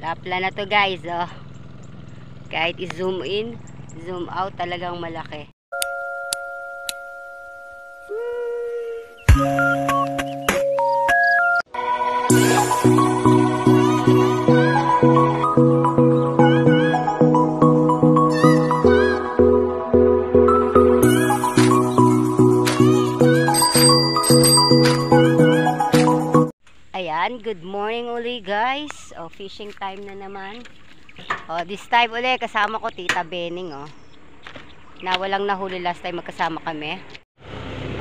Tapla na to guys, oh. Kahit i-zoom in, zoom out, talagang malaki. Ayan, good morning uli guys. Oh, fishing time na naman. Oh, this time uli kasama ko Tita Bening, oh. Na walang nahuli last time magkasama kami.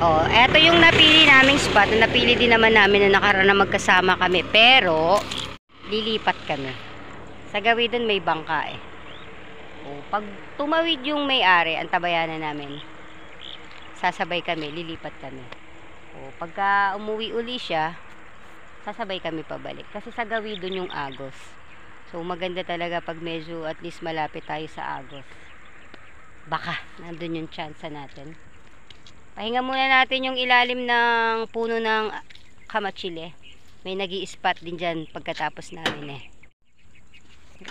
Oh, eto yung napili naming spot. Napili din naman namin na nakaraan na magkasama kami, pero lilipat kami. Sa gawin doon may bangka eh. Oh, pag tumawid yung may-ari, antabayanan namin. Sasabay kami, lilipat kami. Oh, pagka umuwi uli siya, sasabay kami pabalik. Kasi sa gawin doon yung Agos. So maganda talaga pag medyo at least malapit tayo sa Agos. Baka nandun yung chance natin. Pahinga muna natin yung ilalim ng puno ng kamachile. May nag-i-spot din dyan pagkatapos namin eh.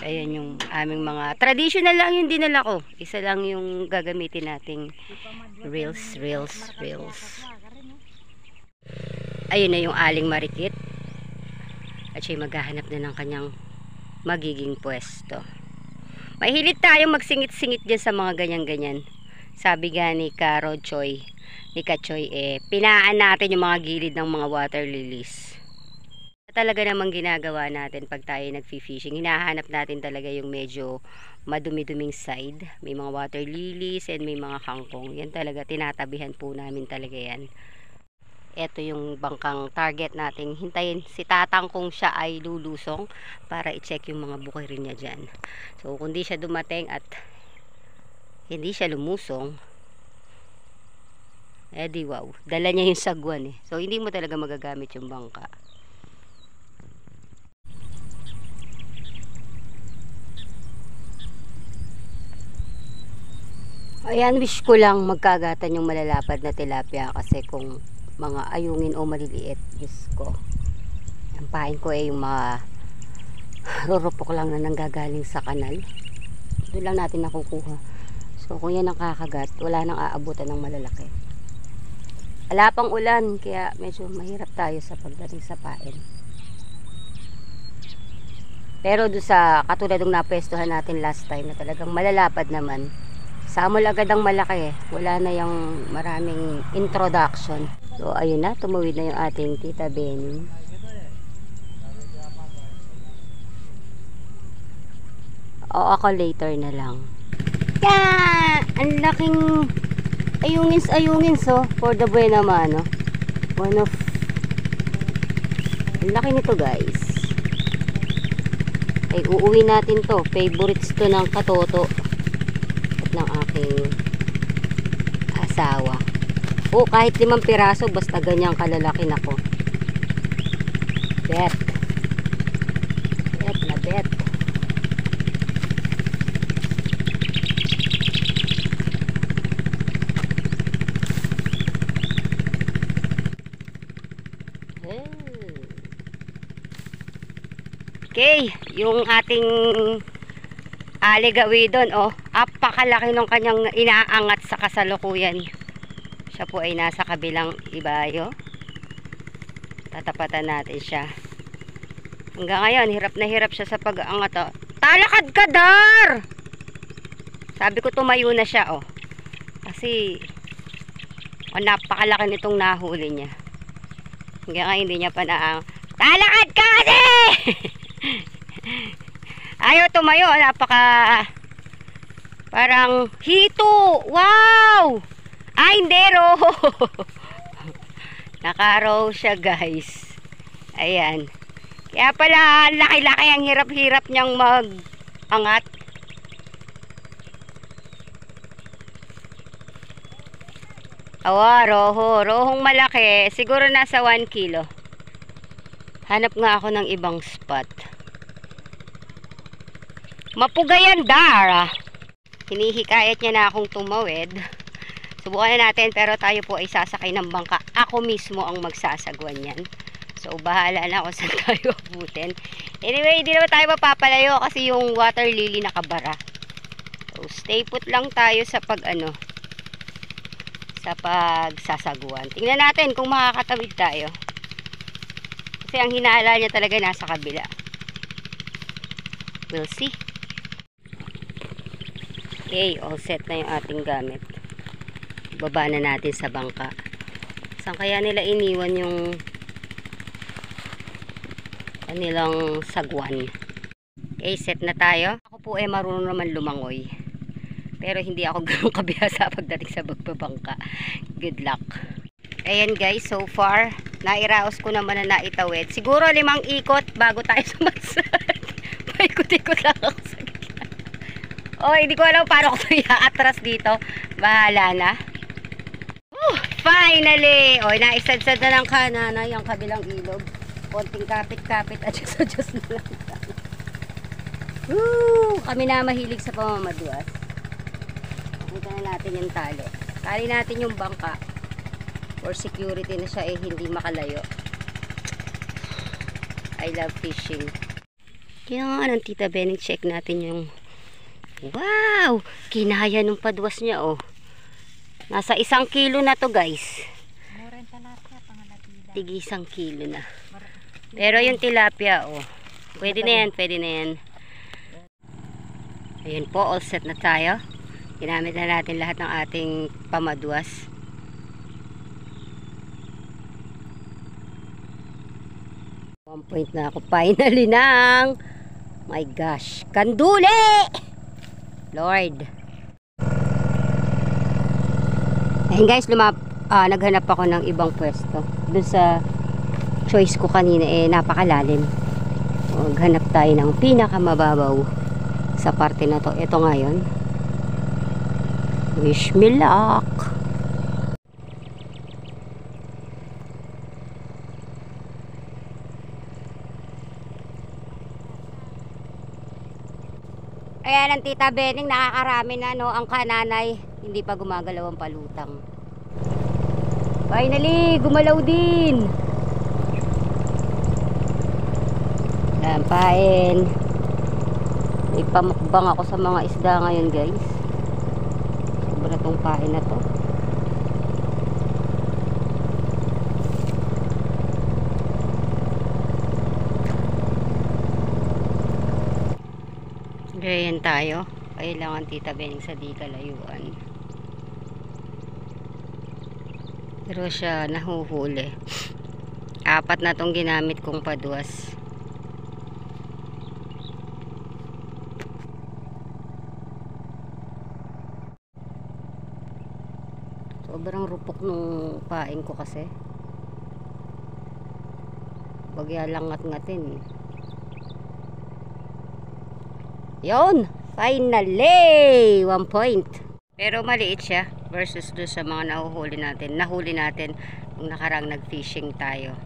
Ayan yung aming mga traditional lang yung dinala ko. Isa lang yung gagamitin nating reels. Ayun na yung aling marikit. At siya maghahanap na ng kanyang magiging pwesto. Mahilig tayong magsingit-singit dyan sa mga ganyan-ganyan. Sabi nga ni Karo Choy, ni Kachoy, pinaan natin yung mga gilid ng mga water lilies. Talaga namang ginagawa natin pag tayo nagfi-fishing. Hinahanap natin talaga yung medyo madumi-duming side. May mga water lilies and may mga kangkong. Yan talaga, tinatabihan po namin talaga yan. Ito yung bangkang target natin. Hintayin si Tatang kung siya ay lulusong para i-check yung mga bukirin niya dyan. So kung di siya dumating at hindi siya lumusong, di wow, dala niya yung sagwan eh. So hindi mo talaga magagamit yung bangka. Ayan, wish ko lang magkagatan yung malalapad na tilapia kasi kung mga ayungin o maliliit, Diyos ko, ang pain ko ay yung mga rurupok lang na nanggagaling sa kanal. Doon lang natin nakukuha. So kung yan ang kakagat, wala nang aabutan ng malalaki. Wala pang ulan, kaya medyo mahirap tayo sa pagdating sa pain. Pero doon sa katulad ng napwestuhan natin last time na talagang malalapad naman, samol agad ang malaki eh. Wala na yung maraming introduction. So ayun na, tumawid na yung ating Tita Bening. O ako later na lang. Yeah! Ang laking ayungins oh, for the buena mano. One of ang laki nito guys. Ay uuwi natin to. Favorites to ng katoto at ng aking asawa. O kahit 5 piraso basta ganyang kalalaki na ko. Bet na bet. Okay, yung ating aligawi doon, oh, apakalaki ng kanyang inaangat sa kasalukuyan. Siya po ay nasa kabilang ibayo. Tatapatan natin siya. Hanggang ngayon, hirap na hirap siya sa pag-aangat, oh. Talakad ka, Dar! Sabi ko tumayo na siya, oh. Kasi napakalaki nitong nahuli niya. Hanggang ngayon, hindi niya pa naang talakad ka kasi! Ayaw tumayo, parang hito. Wow! Ay, hindi, roho. Naka-row siya, guys. Ayan. Kaya pala, laki-laki ang hirap-hirap niyang mag-angat. Awa, roho. Rohong malaki. Siguro nasa 1 kilo. Hanap nga ako ng ibang spot. Mapugayan, Dar. Hinihikayat niya na akong tumawid. Subukan na natin, pero tayo po ay sasakay ng bangka. Ako mismo ang magsasagwan yan. So bahala na kung saan tayo abutin. Anyway, hindi naman tayo mapapalayo kasi yung water lily nakabara. So, stay put lang tayo sa sa pagsasaguan. Tingnan natin kung makakatawid tayo. Kasi ang hinala niya talaga nasa kabila. We'll see. Okay, all set na yung ating gamit. Baba na natin sa bangka. Saan kaya nila iniwan yung kanilang sagwan? Okay, set na tayo. Ako po ay marunong naman lumangoy. Pero hindi ako ganun kabihasa pagdating sa pagbabangka. Good luck. Ayan guys, so far, nairaos ko naman na naitawid. Siguro 5 ikot bago tayo sumasad. Paikot-ikot lang ako sa gitna. Oh, hindi ko alam paano ko i-atras dito. Bahala na. Finally! O, naisadsad na ng kananay ang kabilang ilog. Konting kapit-kapit at just na lang. Woo! Kami na mahilig sa pamamaduas. Pakita na natin yung tali. Tali natin yung bangka. For security na siya hindi makalayo. I love fishing. Kaya nga ng Tita Benny, check natin yung wow! Kinaya nung paduas niya Nasa 1 kilo na to guys. Tigi 1 kilo na. Pero yung tilapia pwede na yan, pwede na yan. Ayun po, all set na tayo. Ginamit na natin lahat ng ating pamaduas. One point na ako finally ng my gosh, kanduli! Lord. Ayun guys, naghanap ako ng ibang pwesto. Doon sa choice ko kanina napakalalim. Maghanap tayo ng pinakamababaw sa parte na to. Ito ngayon. Wish me luck. Ayan ang Tita Bening, nakakarami na ang kananay. Hindi pa gumagalaw ang palutang. Finally, gumalaw din. Lampain. May pamukbang ako sa mga isda ngayon guys. Sobra tong pain na to. Ganyan tayo. Kailangan Tita Bening sa di kalayuan. Pero siya nahuhuli. 4 na tong ginamit kong paduas. Sobrang rupok nung paing ko kasi. Bagya lang ngat-ngatin. Yun! Finally! 1 point. Pero maliit siya versus do sa mga nahuli natin nung nakarang nag-fishing tayo.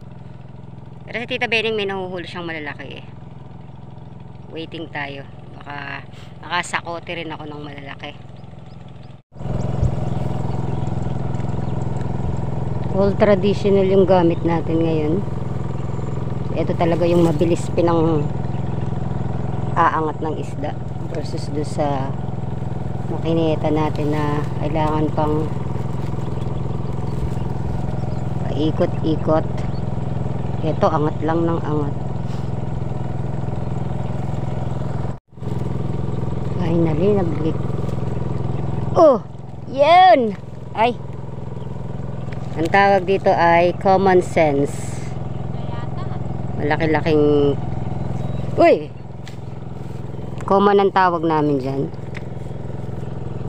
Pero sa Tita Bening may nahuhuli siyang malalaki Waiting tayo. Baka makasakote rin ako ng malalaki. All traditional yung gamit natin ngayon. Ito talaga yung mabilis pinang aangat ng isda versus do sa makineta natin na kailangan pang paikot-ikot. Ito angat lang ng angat. Finally nag-break. Oh, yun. Ay, ang tawag dito ay common sense. Malaki-laking common ang tawag namin dyan.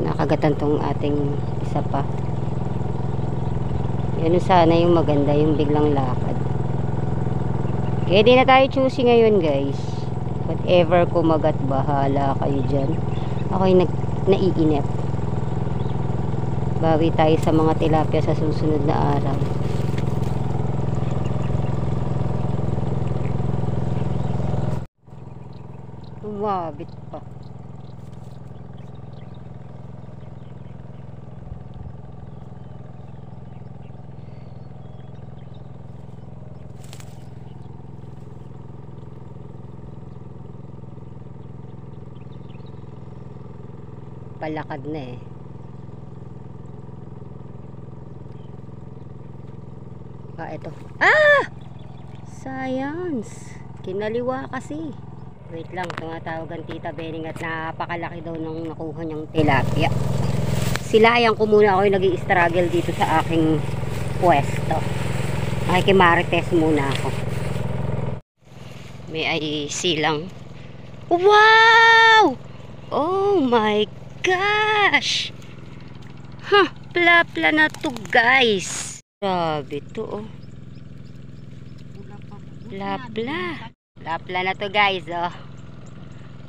Nakagatan tong ating isa pa. Yan sana yung maganda, yung biglang lakad. Kaya di na tayo choosy ngayon guys. Whatever kumagat, bahala kayo dyan. Ako'y naiinip. Bawi tayo sa mga tilapia sa susunod na araw. Umabit pa. Papalakad na eh. Ito. Science. Kinaliwa kasi. Wait lang, tumatawagan Tita Bening at napakalaki daw nung nakuha niyang tilapia. Silayan ko muna ako yung nag-i-struggle dito sa aking pwesto. Makikimarites muna ako. May ay silang. Wow! Oh my gosh! Plapla na to guys. Grabe to oh. Plapla. Plapla na to guys oh.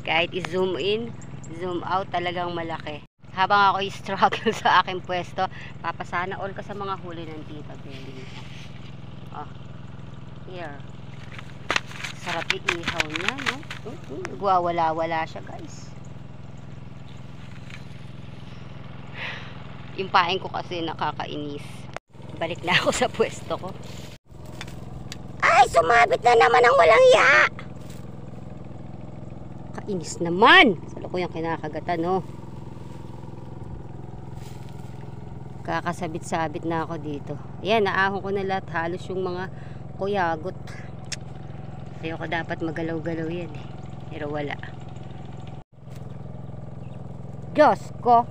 Kahit i-zoom in, zoom out, talagang malaki. Habang ako i-struggle sa aking pwesto, papasana all ka sa mga huli ng Tita Bening. Oh. Here. Sarap iihaw niya, no? Nagwawala-wala siya guys. Yung pain ko kasi nakakainis. Balik na ako sa pwesto ko. Ay, sumabit na naman ang walang ya! Kainis naman! Salo ko yung kinakagatan, no? Kakasabit-sabit na ako dito. Ayan, naahon ko na lahat. Halos yung mga kuyagot. Ayoko dapat magalaw-galaw yan eh. Pero wala. Diyos ko!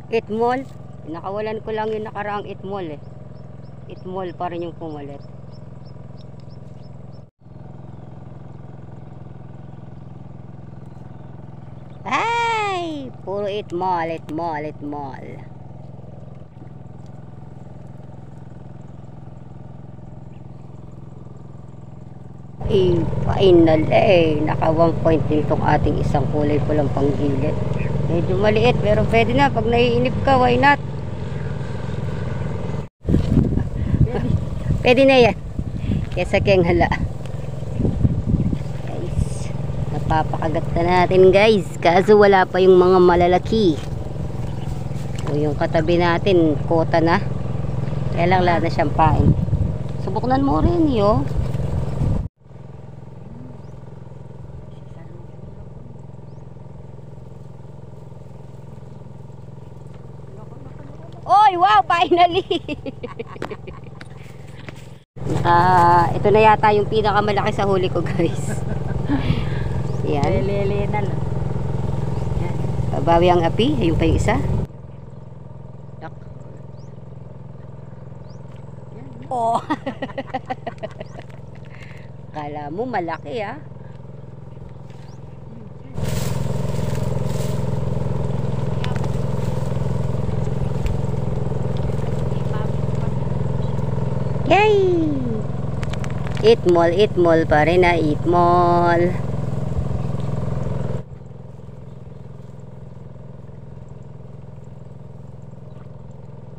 Itmol. Nakawalan ko lang yung nakaraang itmol eh. Itmol pa rin yung pumalit. Ay! Puro itmol, itmol, itmol. Final eh. Naka 1 point din itong ating isang kulay pulang panggilid. Medyo maliit pero pwede na. Pag naiinip ka, why not? Pwede na yan. Kesa keng hala. Guys, napapakagat na natin guys. Kaso wala pa yung mga malalaki. O yung katabi natin, kota na. Kaya lang wala na siyang pain. Subuknan mo rin yo. Oy, wow, finally. Ito na yata yung pinakamalaki sa huli ko, guys. Yan. Lele na lang. Babawi ang api, ayun pa yung isa. Oh. Kala mo malaki ah. Yay! Itmol pa rin na itmol.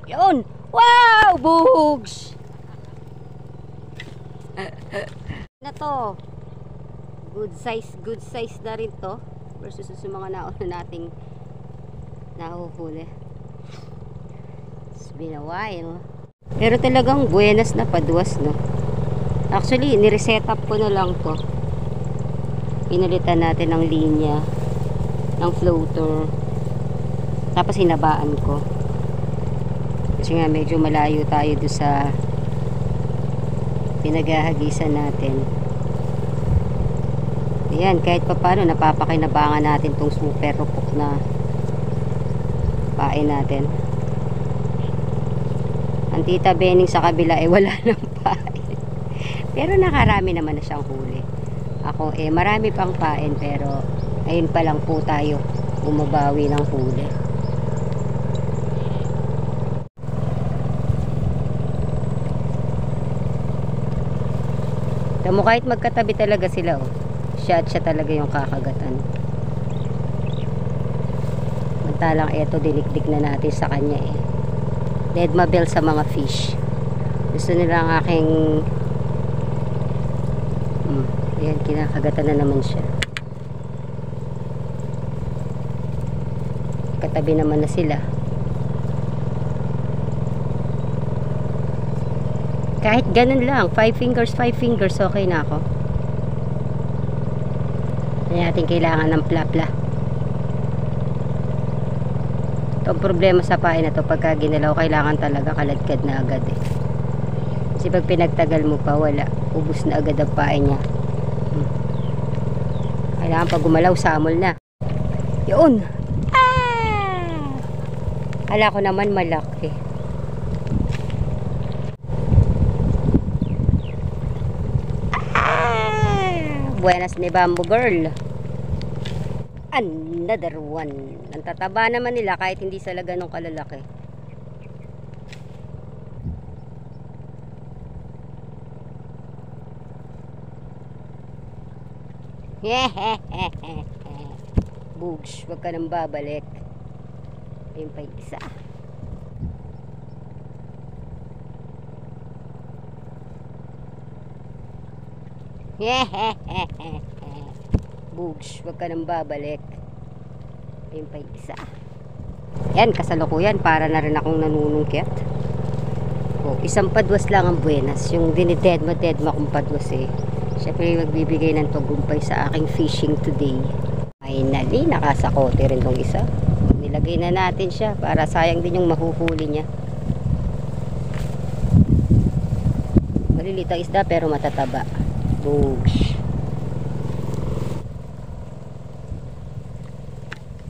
Yun! Wow! Bugs! Na to. Good size na rin to. Versus sa mga nauna nating nahuhuli. It's been a while. Pero talagang buenas na paduwas, no? Actually, nireset up ko na lang to. Pinalitan natin ng linya, ng floater. Tapos hinabaan ko. Kasi nga medyo malayo tayo doon sa pinaghahagisan natin. Ayan, kahit pa paano napapakinabangan natin tong super rupok na pain natin. Ang Tita Bening sa kabila wala ng pain. Pero nakarami naman na siyang huli. Ako marami pang pain pero ayun pa lang po tayo bumabawi ng huli. Tamo kahit magkatabi talaga sila oh. Siya at siya talaga yung kakagatan. Mantalang eto dinikdik na natin sa kanya eh. Dead mabel sa mga fish. Gusto nila ang aking ayan, kinakagatan na naman siya. Katabi naman na sila. Kahit ganun lang 5 fingers okay na ako. Hindi natin kailangan ng plapla. Ang problema sa pain na to, pagka ginalaw, kailangan talaga kaladkad na agad eh. Kasi pag pinagtagal mo pa, wala. Ubus na agad ang pain niya. Kailangan pag gumalaw, samol na. Yun! Kala ko naman malaki. Buenas ni Bamboo Girl. Another one. Ang tataba naman nila kahit hindi sila ganong kalalaki. Bugs, wag ka nang babalik. Ayun pa yung isa. Bugs, wag ka nang babalik. Ayun pa yung isa. Yan, kasalukuyan, para na rin akong nanunungkit. Isang padwas lang ang buenas. Yung dinidedma kong padwas eh. Siyempre magbibigay ng tagumpay sa aking fishing today. Finally, nakasakote rin tong isa. Nilagay na natin siya para sayang din yung mahuhuli niya. Maliliit ang isda pero matataba. Bugs.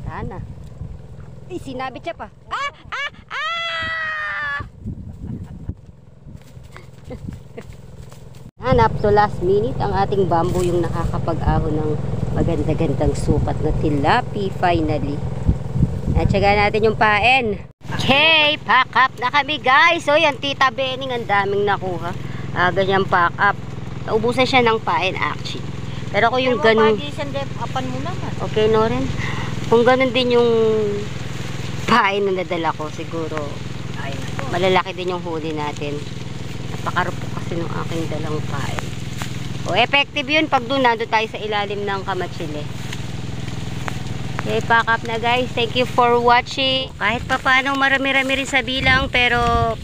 Sana. Ay, sinabit siya pa. Hanap to last minute ang ating bamboo yung nakakapag-ahon ng maganda-gandang sukat na tilapia finally. Natsaga natin yung pain. Okay, pack up na kami guys. So yan, Tita Bening, ang daming nakuha. Ganyan pack up. Naubusan siya ng pain actually. Pero kung yung ganun, okay no rin. Kung ganun din yung pain na nadala ko, siguro malalaki din yung huli natin. Napakarupok kasi ng aking dalang pain. Effective yun pag doon nandun tayo sa ilalim ng kamatsili. Okay, pack up na guys. Thank you for watching. Kahit pa paano marami-rami rin sa bilang, pero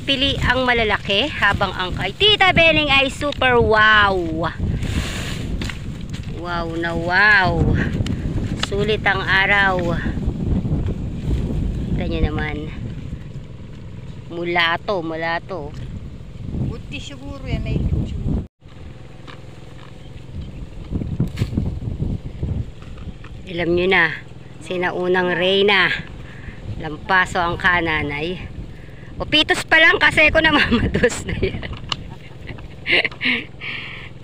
pili ang malalaki habang ang kay Tita Bening ay super wow. Wow na wow. Sulit ang araw. Kita nyo naman. Mulato. Buti siguro yan ay siguro. Alam nyo na, sinaunang reyna. Lampaso ang kananay. O pitos pa lang kasi ko namamados na yan.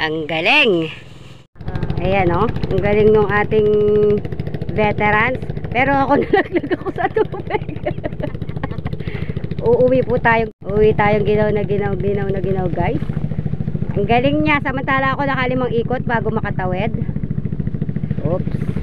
Ang galing. Ayan o, ang galing ng ating veterans. Pero ako nalaglag ako sa tubig. Uuwi tayong ginaw na ginaw guys. Ang galing niya, samantala ako nakalimang ikot bago makatawid. Oops.